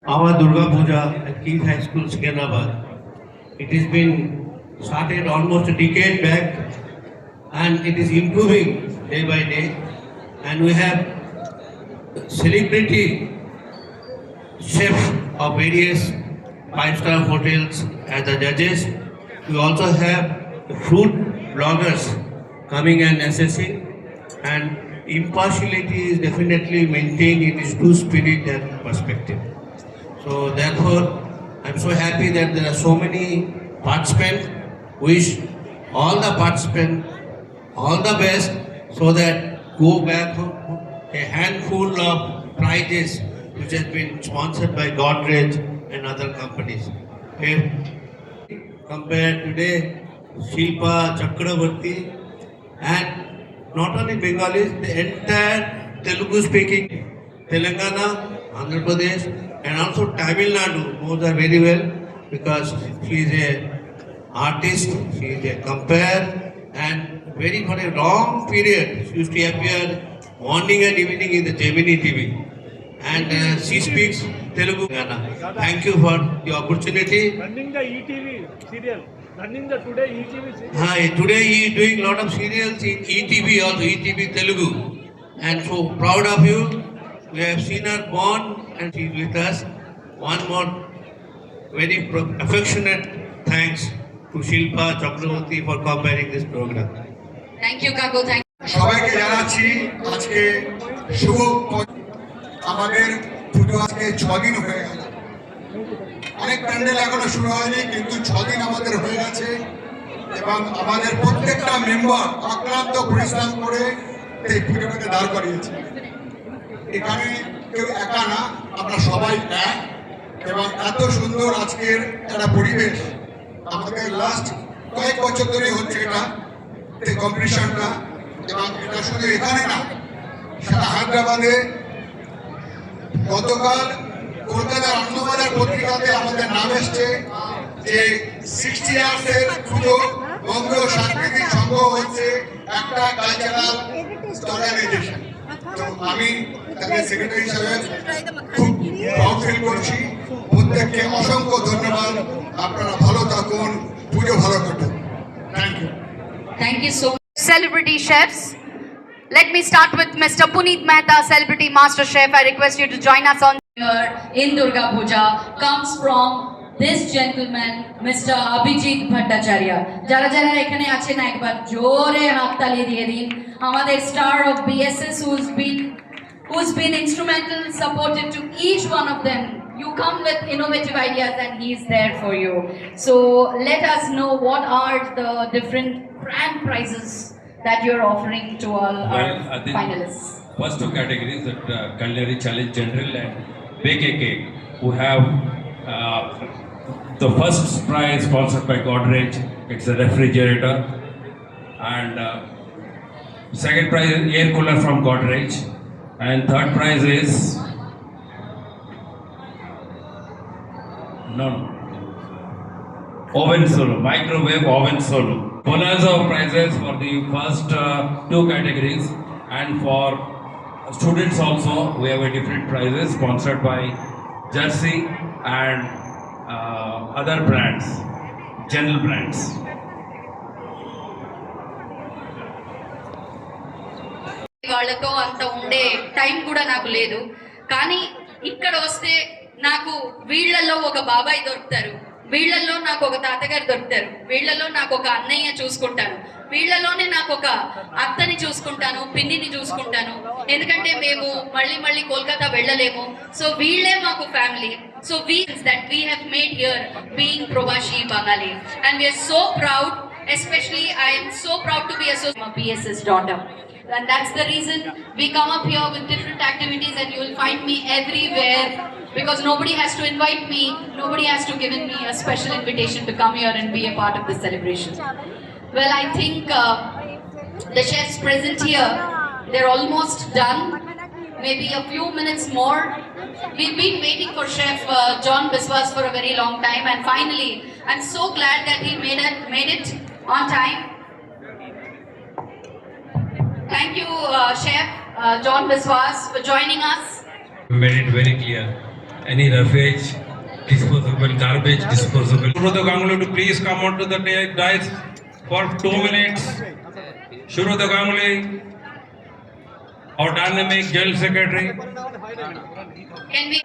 our Durga Puja at Keith High School, Secunderabad. It has been started almost a decade back and it is improving day by day. And we have celebrity chefs of various five-star hotels as the judges. We also have food bloggers coming and assessing, and impartiality is definitely maintained in its true spirit and perspective. So therefore, I'm so happy that there are so many participants. Wish all the participants all the best so that go back home a handful of prizes which has been sponsored by Godrej and other companies. Okay. Compare today Shilpa Chakravarti and not only Bengalis, the entire Telugu speaking Telangana, Andhra Pradesh and also Tamil Nadu knows her very well because she is a artist, she is a compare and very for a long period she used to appear morning and evening in the Gemini TV. And she speaks Telugu. Thank you for the opportunity. Running the ETV serial. Running the today ETV serial. Today he is doing a lot of serials in ETV also, ETV Telugu. And so proud of you. We have seen her born and she is with us. One more very affectionate thanks to Shilpa Chakravarti for comparing this program. Thank you, Kaku. Thank you. সবাইকে জানাচ্ছি আজকে শুভ আমাদের পুজো আজকে 6 দিন হয়ে গেল। অনেক প্যান্ডেল এখনো শুরু হয়নি কিন্তু 6 দিন আমাদের হয়ে গেছে এবং আমাদের প্রত্যেকটা মেম্বার অক্লান্ত পরিশ্রম করে এই পুজোটাকে দাঁড় করিয়েছে। এখানে কেউ একা না, আমরা সবাই এক এবং এত সুন্দর আজকের একটা পরিবেশ আমাদের লাস্ট কয়েক বছর ধরে হচ্ছে এটা এই কম্পিটিশনটা এবং এটা শুধু এখানে না, সেটা হায়দ্রাবাদে গতকাল কলকাতার আনন্দবাজার পত্রিকাতে আমাদের নাম এসছে যে 60 ইয়ার্সের পুজো বঙ্গীয় সাংস্কৃতিক সংঘ হচ্ছে একটা কালচারাল অর্গানাইজেশন। তো আমি তাদের সেক্রেটারি হিসাবে খুব প্রাউড ফিল করছি। প্রত্যেককে অসংখ্য ধন্যবাদ। আপনারা ভালো থাকুন, পুজো ভালো কাটুন। Thank you. Thank you so much. Celebrity chefs. Let me start with Mr. Puneet Mehta, Celebrity Master Chef. I request you to join us on here in Durga Puja comes from this gentleman, Mr. Abhijit Bhattacharya. Jara jara ekhane achen ekbar jore haat tali diye din. Amader star of BSS who's been instrumental, supported to each one of them. You come with innovative ideas and he's there for you. So let us know what are the different grand prizes that you're offering to all our finalists. First two categories, that Culinary Challenge General and Bake a Cake, who have the first prize sponsored by Godrej. It's a refrigerator, and second prize is air cooler from Godrej, and third prize is oven solo, microwave oven solo. Bonanza of prizes for the first two categories, and for students also we have a different prizes sponsored by Jersey and other brands, general brands. వాళ్ళతో అంత ఉండే time కూడా నాకు లేదు, కానీ ఇక్కడ వస్తే నాకు వీళ్ళల్లో ఒక బాబాయ్ దొరుకుతారు, వీళ్ళల్లో నాకు ఒక తాతగారు దొరుకుతారు, వీళ్ళలో నాకు ఒక అన్నయ్య చూసుకుంటాను, వీళ్ళలోనే నాకు ఒక అత్తని చూసుకుంటాను, పిన్నిని చూసుకుంటాను. ఎందుకంటే మేము మళ్ళీ కోల్కతా వెళ్ళలేము. సో వీళ్ళే మాకు family. So that we have made here being Provashi Bangali, and we are so proud. Especially I am so proud to be a BSS daughter. And that's the reason we come up here with different activities, and you will find me everywhere because nobody has to invite me, nobody has to give me a special invitation to come here and be a part of the celebration. Well, I think the chefs present here, they're almost done. Maybe a few minutes more. We've been waiting for Chef John Biswas for a very long time, and finally, I'm so glad that he made it on time. Thank you, Chef John Biswas, for joining us. Made it very clear. any roughage, disposable, garbage disposable. Shurata Ganguly to please come onto the dais for 2 minutes. Shurata Ganguly, our dynamic General Secretary. Can we?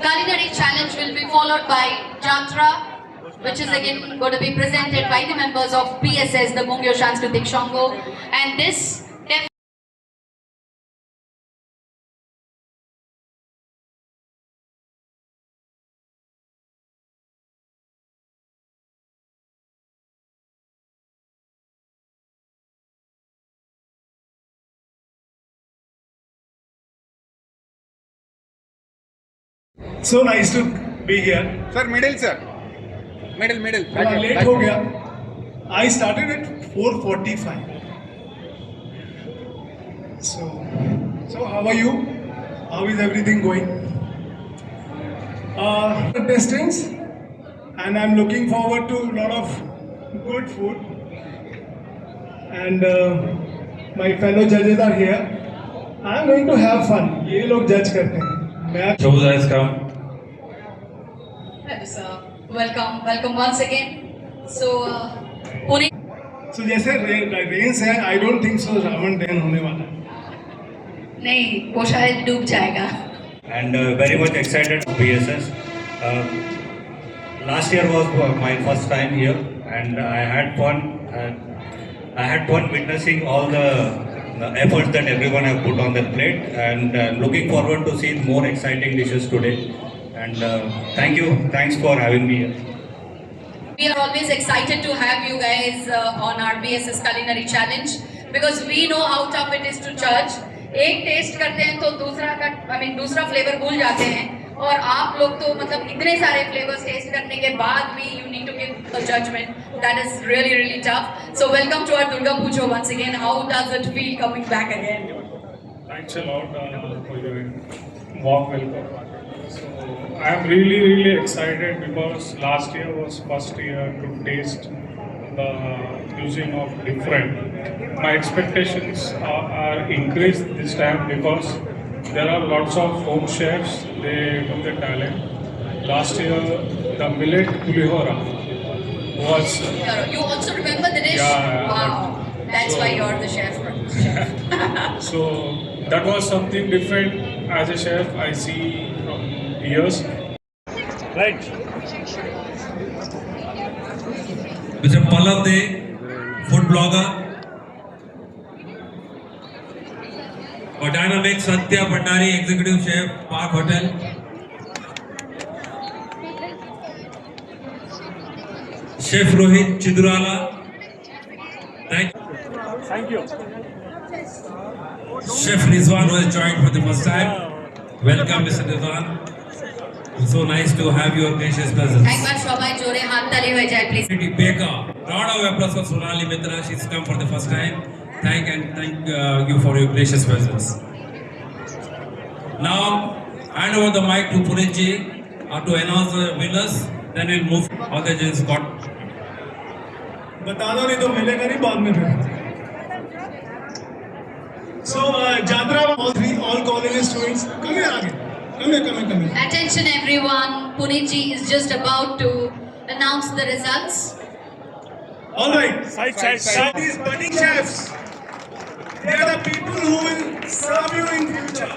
Culinary challenge will be followed by Jatra, which is again going to be presented by the members of PSS, the Mungyo Sanskritik Shango, and this. So nice to be here. Sir middle sir middle थोड़ा late हो गया. I started at 4:45. So how are you? How is everything going? Testings, and I'm looking forward to a lot of good food. And my fellow judges are here. I'm going to have fun. ये लोग judge करते हैं. मैं Shobhita has come. Hello, sir. Welcome once again. So, Pune. So जैसे rains है, I don't think so Ravan दहन होने वाला है. नहीं, वो शायद डूब जाएगा. And very much excited for BSS. Last year was my first time here, and I had fun. I had fun witnessing all the efforts that everyone have put on their plate, and looking forward to seeing more exciting dishes today. And thanks for having me here. We are always excited to have you guys on our BSS Culinary Challenge because we know how tough it is to judge. एक test करते हैं तो दूसरा flavour भूल जाते हैं, और आप लोग तो मतलब इतने सारे फ्लेवर्स टेस्ट करने के बाद भी you need to give a judgment. That is really tough. So welcome to our Durga Puja once again. How does it feel coming back again? Thanks a lot for your warm welcome. So I am really excited because last year was first year to taste the cuisine of different. My expectations are increased this time because there are lots of home chefs. They do the talent. Last year the millet pulihora was. You also remember the dish? Yeah. Wow. That's why you're the chef. So that was something different. As a chef, I see from years. Right. Mr. Pallav De, food blogger. और dynamic Satya Bhandari, executive chef, Park Hotel. Chef Rohit Chidurala. Thank you. Chef Rizwan who has joined for the first time. Welcome, Mr. Rizwan. So nice to have your gracious presence. একবার সবাই জোরে হাত তালি হয়ে যায় please. Baker, round of applause for Sonali Mitra. She's come for the first time. Thank you for your gracious presence. Now, hand over the mic to Punitji to announce the winners. Then we'll move all the judges got. बता दो नहीं तो मिलेगा नहीं बाद में फिर. So Jatra, all college students, come here आगे. Come here. Attention everyone, Punitji is just about to announce the results. All right. Side. These budding chefs, they are the people who will serve you in future.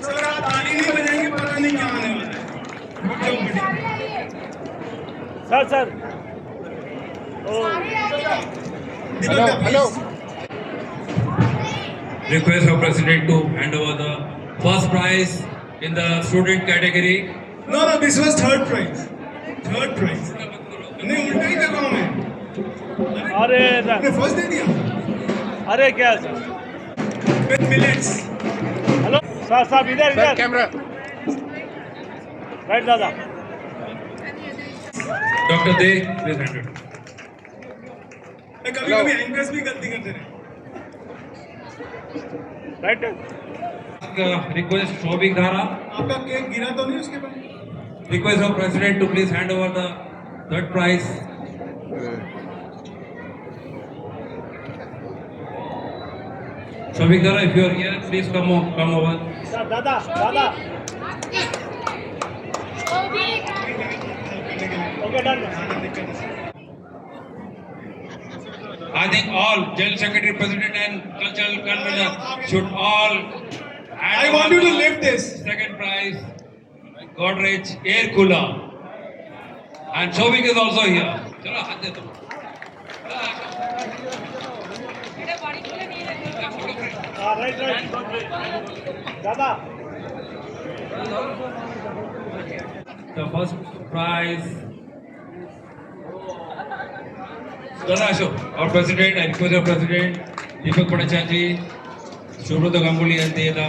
So अगर आप ताली नहीं बजाएंगे पता नहीं क्या आने वाला है. Sir. Hello. Request our president to hand over the first prize in the student category. No, this was third prize. नहीं उल्टा ही कर रहा हूँ मैं. अरे फर्स्ट दे दिया. अरे क्या सर? With millets. हेलो साहब इधर कैमरा राइट दादा. Dr. De, please hand it. कभी एंकर्स भी गलती करते रहे. राइट. Request Shobik Dhara. आपका केक गिरा तो नहीं उसके बाद? Request our president to please hand over the third prize. Shobik Dara, if you are here, please come over. Sir, Dada. Okay, done. I think all General Secretary, President and Cultural Convener should all. I want you to lift this. Second prize, Godrej Air Cooler. And Shobik is also here. Chalo, हाथ दे दो. Right. Dada. The first prize. Dada Ashok, our President, I request our President, Deepak Bhattacharya, Shubhrata Ganguly and Teda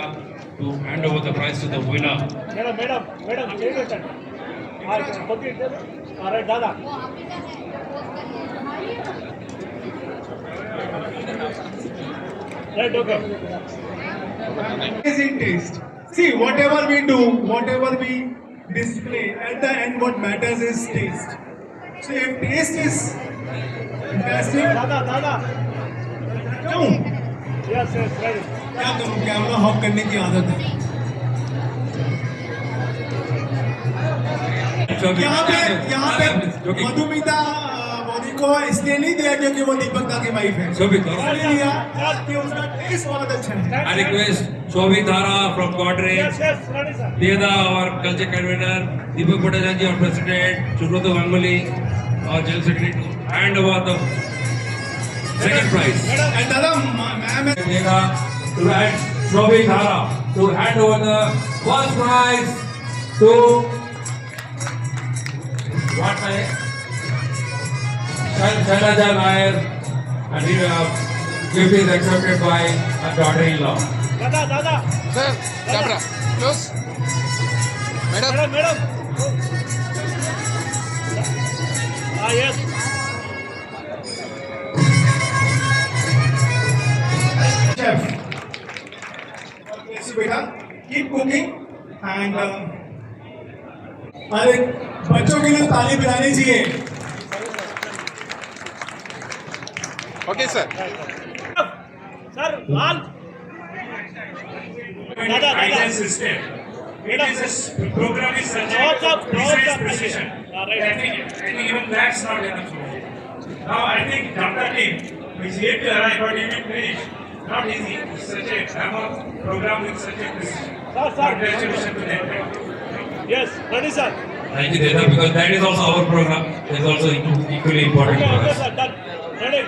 to hand over the prize to the winner. Madam, change your turn. All right, Dada. Right, okay. Amazing taste. See, whatever we do, whatever we display, at the end what matters is taste. So if taste is fantastic, Dada. क्यों Yes, right. क्या करूं, camera hoc करने की आदत है। यहाँ पे मधुमिता मोदी को इसलिए नहीं दिया क्योंकि वो दीपक दा की वाइफ है। Shobik, इसलिए दिया कि उसका टेस्ट बहुत अच्छा है। I request Shobik Dhara from Godrej, Yes, ready, sir. Teda, our culture convener, Deepak Bhattacharya, our President, Shubhrata Ganguly, our General Secretary, to hand over the second prize. And दादा मैं Teda to hand Shobik Dhara to hand over the first prize to what Shailaja Nair, and he gift is accepted by her daughter-in-law. Dada. Sir, camera. Close. Madam. Madam. Yes. chef. So बेटा, keep cooking and हमारे बच्चों के लिए ताली बजानी चाहिए। Okay, sir. Sir, Lal. Dada. System. It is a program is such a precise precision. Right. I think even that's not enough. Now I think Dr. team is yet to arrive, but even finish. Not easy. Such a program with such a precision. Sir. Congratulations to them. Yes, ready, sir. Thank you, Teda, because that is also our program. It is also equally important for Okay, us. sir, done. Ready.